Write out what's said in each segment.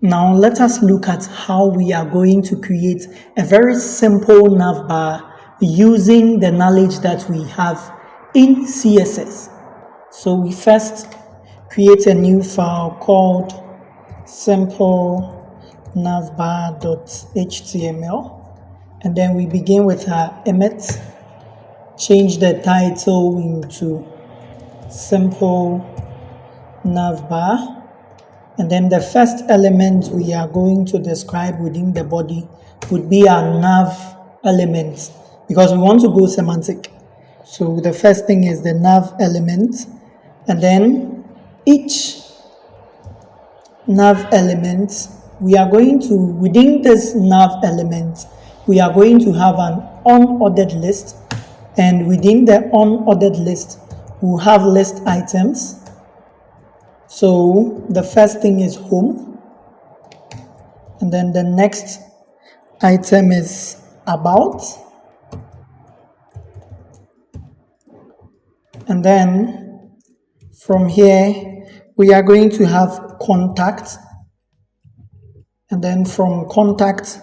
Now let us look at how we are going to create a very simple navbar using the knowledge that we have in CSS. So we first create a new file called simple navbar.html, and then we begin with our emit, change the title into simple navbar, and then the first element we are going to describe within the body would be our nav element, because we want to go semantic. So the first thing is the nav element, and then each nav element, we are going to, within this nav element, we are going to have an unordered list, and within the unordered list, we'll have list items. So the first thing is home, and then the next item is about, and then from here we are going to have contact, and then from contact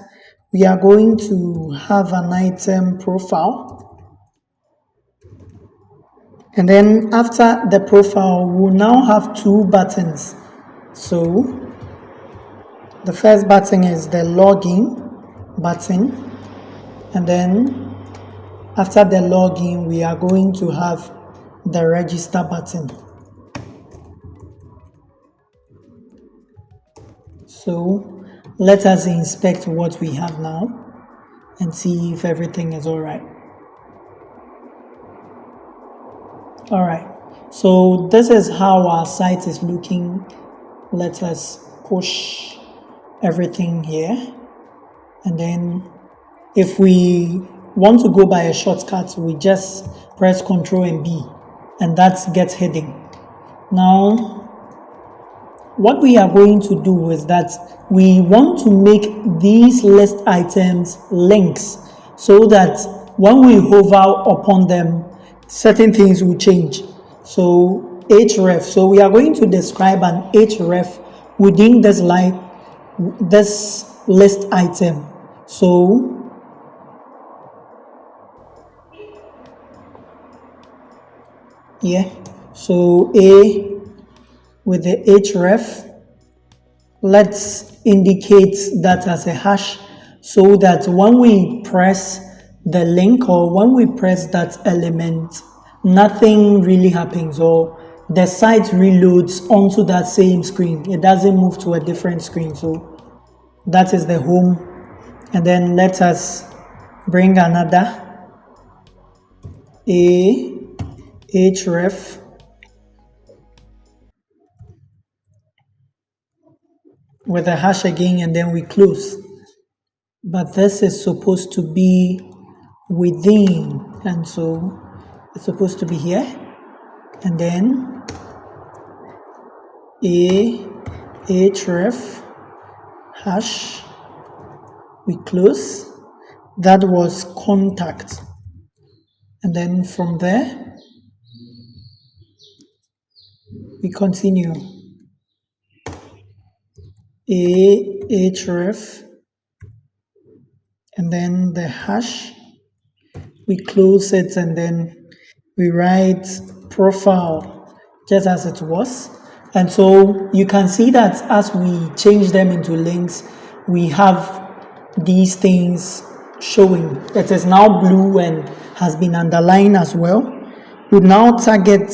we are going to have an item profile, and then after the profile we'll now have two buttons. So the first button is the login button, and then after the login we are going to have the register button. So let us inspect what we have now and see if everything is all right. All right, so this is how our site is looking. Let us push everything here, and then if we want to go by a shortcut, we just press Ctrl and B, and that gets hidden. Now what we are going to do is that we want to make these list items links, so that when we hover upon them, certain things will change. So href, so we are going to describe an href within this list item. So yeah, so a with the href, let's indicate that as a hash, so that when we press the link or when we press that element, nothing really happens, or the site reloads onto that same screen. It doesn't move to a different screen. So that is the home, and then let us bring another href with a hash again, and then we close. But this is supposed to be within, and so it's supposed to be here, and then href hash, we close. That was contact, and then from there we continue. Href, and then the hash, we close it, and then we write profile just as it was. And so you can see that as we change them into links, we have these things showing. It is now blue and has been underlined as well. We now target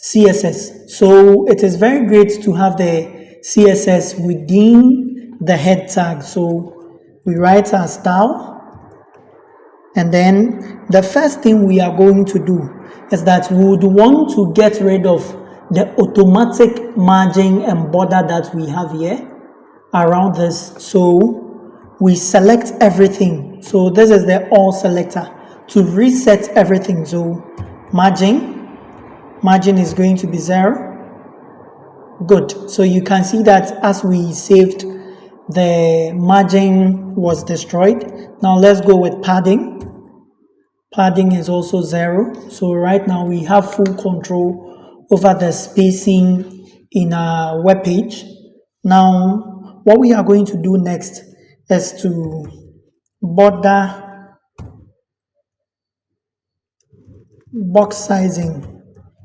CSS. So it is very great to have the CSS within the head tag. So we write our style, and then the first thing we are going to do is that we would want to get rid of the automatic margin and border that we have here around this. So we select everything. So this is the all selector to reset everything. So margin is going to be 0. Good. So you can see that as we saved, the margin was destroyed. Now let's go with padding. Padding is also 0. So right now we have full control over the spacing in our web page. Now, what we are going to do next is to border box sizing.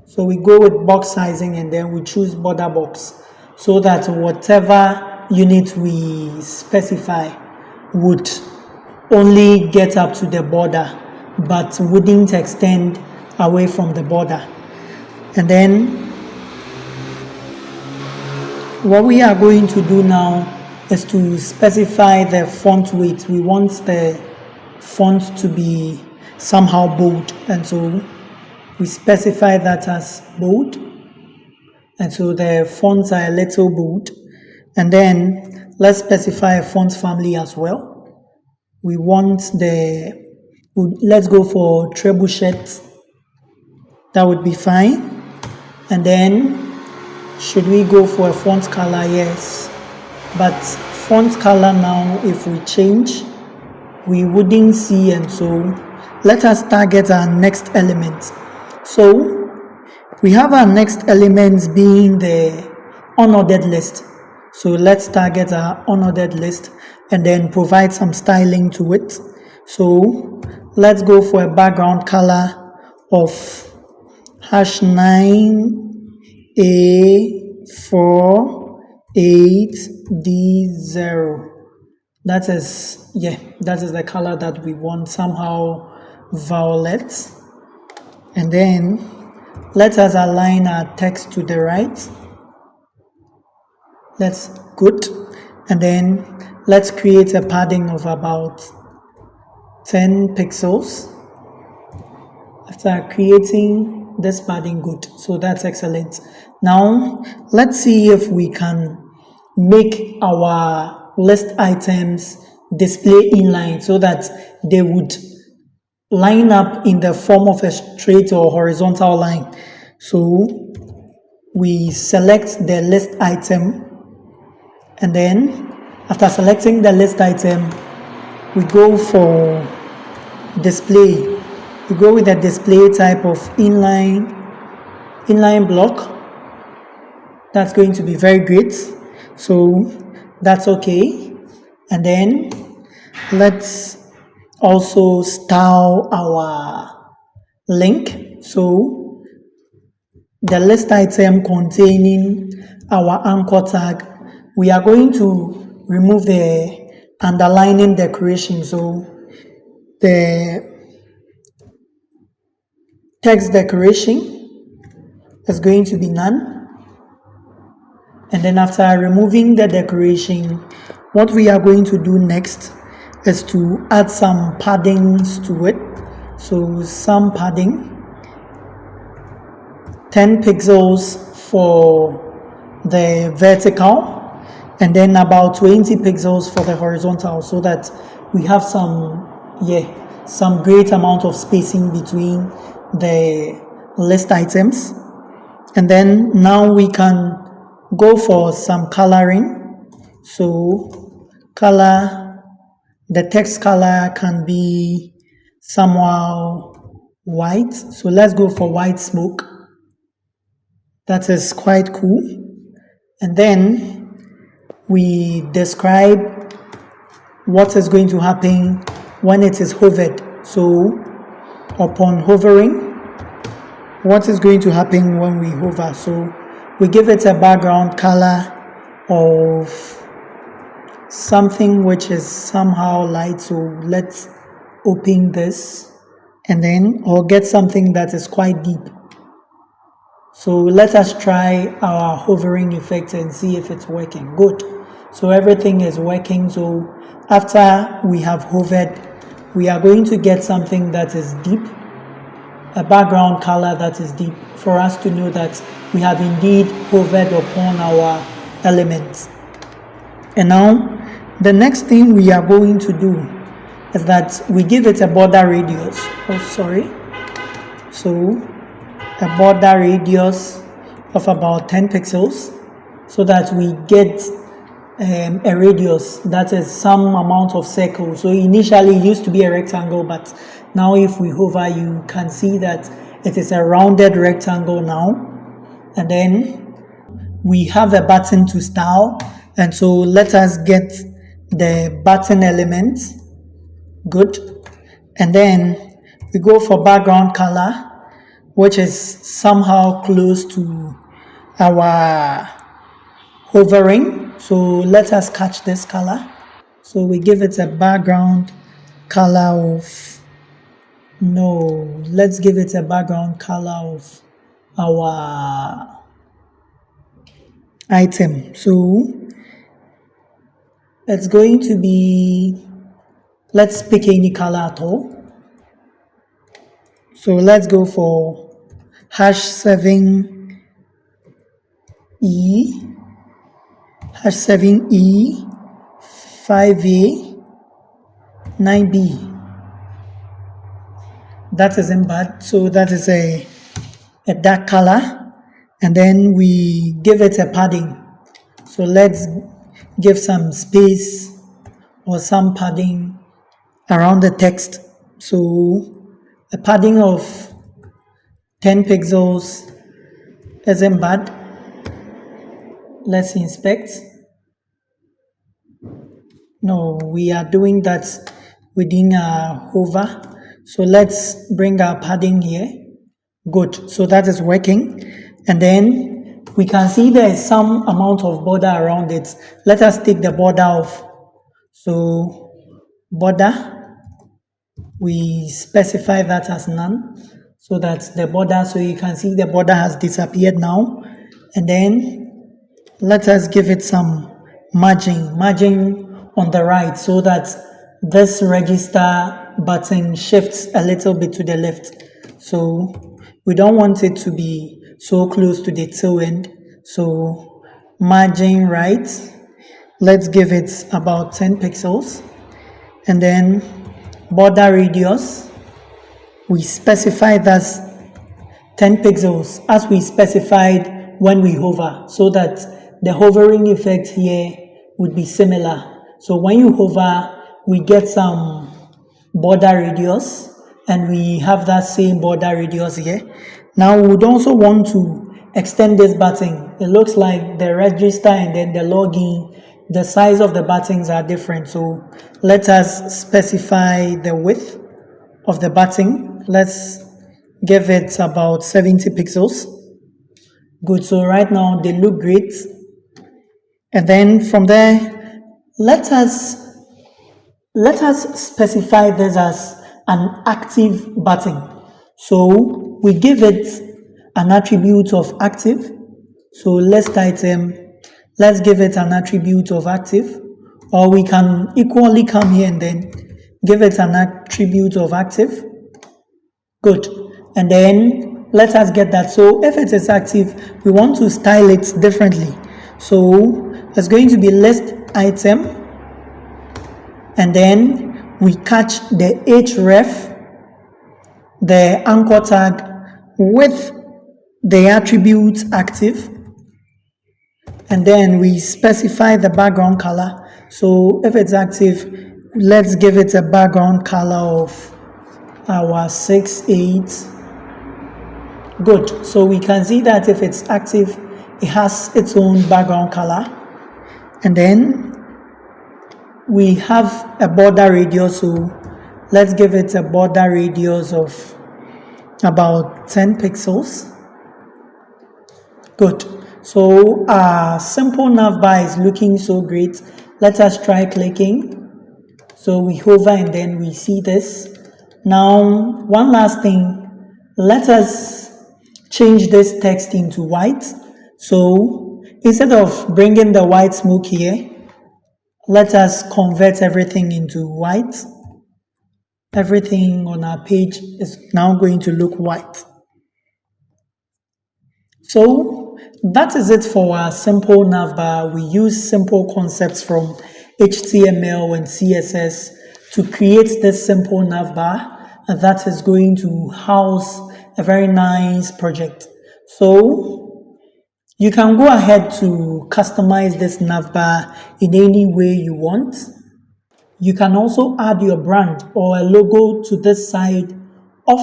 So we go with box sizing and then we choose border box so that whatever unit we specify would only get up to the border but wouldn't extend away from the border. And then what we are going to do now is to specify the font weight. We want the font to be somehow bold, and so we specify that as bold, and so the fonts are a little bold. And then let's specify a font family as well. We want let's go for trebuchet. That would be fine. And then should we go for a font color? Yes, but font color now, if we change, we wouldn't see, and so let us target our next element. So we have our next elements being the unordered list. So let's target our unordered list and then provide some styling to it. So let's go for a background color of #9A48D0. That is the color that we want, somehow violet. And then let us align our text to the right. That's good. And then let's create a padding of about 10 pixels. After creating this padding, good. So that's excellent. Now let's see if we can make our list items display inline so that they would line up in the form of a straight or horizontal line. So we select the list item, and then after selecting the list item, we go for display. We go with the display type of inline block. That's going to be very great. So that's okay. And then let's also style our link. So the list item containing our anchor tag, we are going to remove the underlining decoration. So the text decoration is going to be none. And then after removing the decoration, what we are going to do next is to add some paddings to it. So some padding, 10 pixels for the vertical, and then about 20 pixels for the horizontal, so that we have some great amount of spacing between the list items. And then now we can go for some coloring. So the text color can be somehow white. So let's go for white smoke. That is quite cool. And then we describe what is going to happen when it is hovered. So upon hovering, what is going to happen when we hover? So we give it a background color of something which is somehow light. So let's open this and then, or get something that is quite deep. So let us try our hovering effect and see if it's working. Good. So everything is working. So after we have hovered, we are going to get something that is deep, a background color that is deep, for us to know that we have indeed hovered upon our elements. And now the next thing we are going to do is that we give it a border radius. So a border radius of about 10 pixels, so that we get a radius that is some amount of circle. So initially it used to be a rectangle, but now if we hover, you can see that it is a rounded rectangle now. And then we have a button to style, and so let us get the button element. Good. And then we go for background color, which is somehow close to our hovering. So let us catch this color. So we give it a background color of, no, let's give it a background color of our item. So it's going to be, let's pick any color at all. So let's go for #7E, #7E, 5A, 9B. That isn't bad. So that is a dark color. And then we give it a padding. So let's give some space or some padding around the text. So a padding of 10 pixels isn't bad. Let's inspect. No, we are doing that within a hover. So let's bring our padding here. Good. So that is working. And then we can see there is some amount of border around it. Let us take the border off. So border, we specify that as none, so that the border, so you can see the border has disappeared now. And then let us give it some margin on the right, so that this register button shifts a little bit to the left. So we don't want it to be so close to the tail end. So margin right, let's give it about 10 pixels. And then border radius, we specify that's 10 pixels as we specified when we hover, so that the hovering effect here would be similar. So when you hover, we get some border radius, and we have that same border radius here. Now we would also want to extend this button. It looks like the register and then the login, the size of the buttons are different. So let us specify the width of the button. Let's give it about 70 pixels. Good. So right now they look great. And then from there, let us specify this as an active button. So we give it an attribute of active. So list item, let's give it an attribute of active, or we can equally come here and then give it an attribute of active. Good. And then let us get that. So if it is active, we want to style it differently. So it's going to be list item, and then we catch the href, the anchor tag with the attribute active, and then we specify the background color. So if it's active, let's give it a background color of our 6/8. Good. So we can see that if it's active, it has its own background color. And then we have a border radius, so let's give it a border radius of about 10 pixels. Good. So our simple navbar is looking so great. Let us try clicking. So we hover and then we see this. Now, one last thing, let us change this text into white. So instead of bringing the white smoke here, let us convert everything into white. Everything on our page is now going to look white. So that is it for our simple navbar. We use simple concepts from HTML and CSS to create this simple navbar that is going to house a very nice project. So you can go ahead to customize this navbar in any way you want. You can also add your brand or a logo to this side of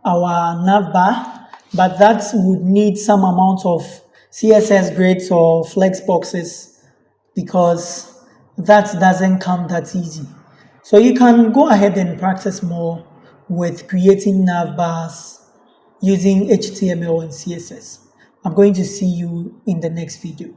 our navbar, but that would need some amount of CSS grids or flex boxes, because that doesn't come that easy. So you can go ahead and practice more with creating nav bars using HTML and CSS. I'm going to see you in the next video.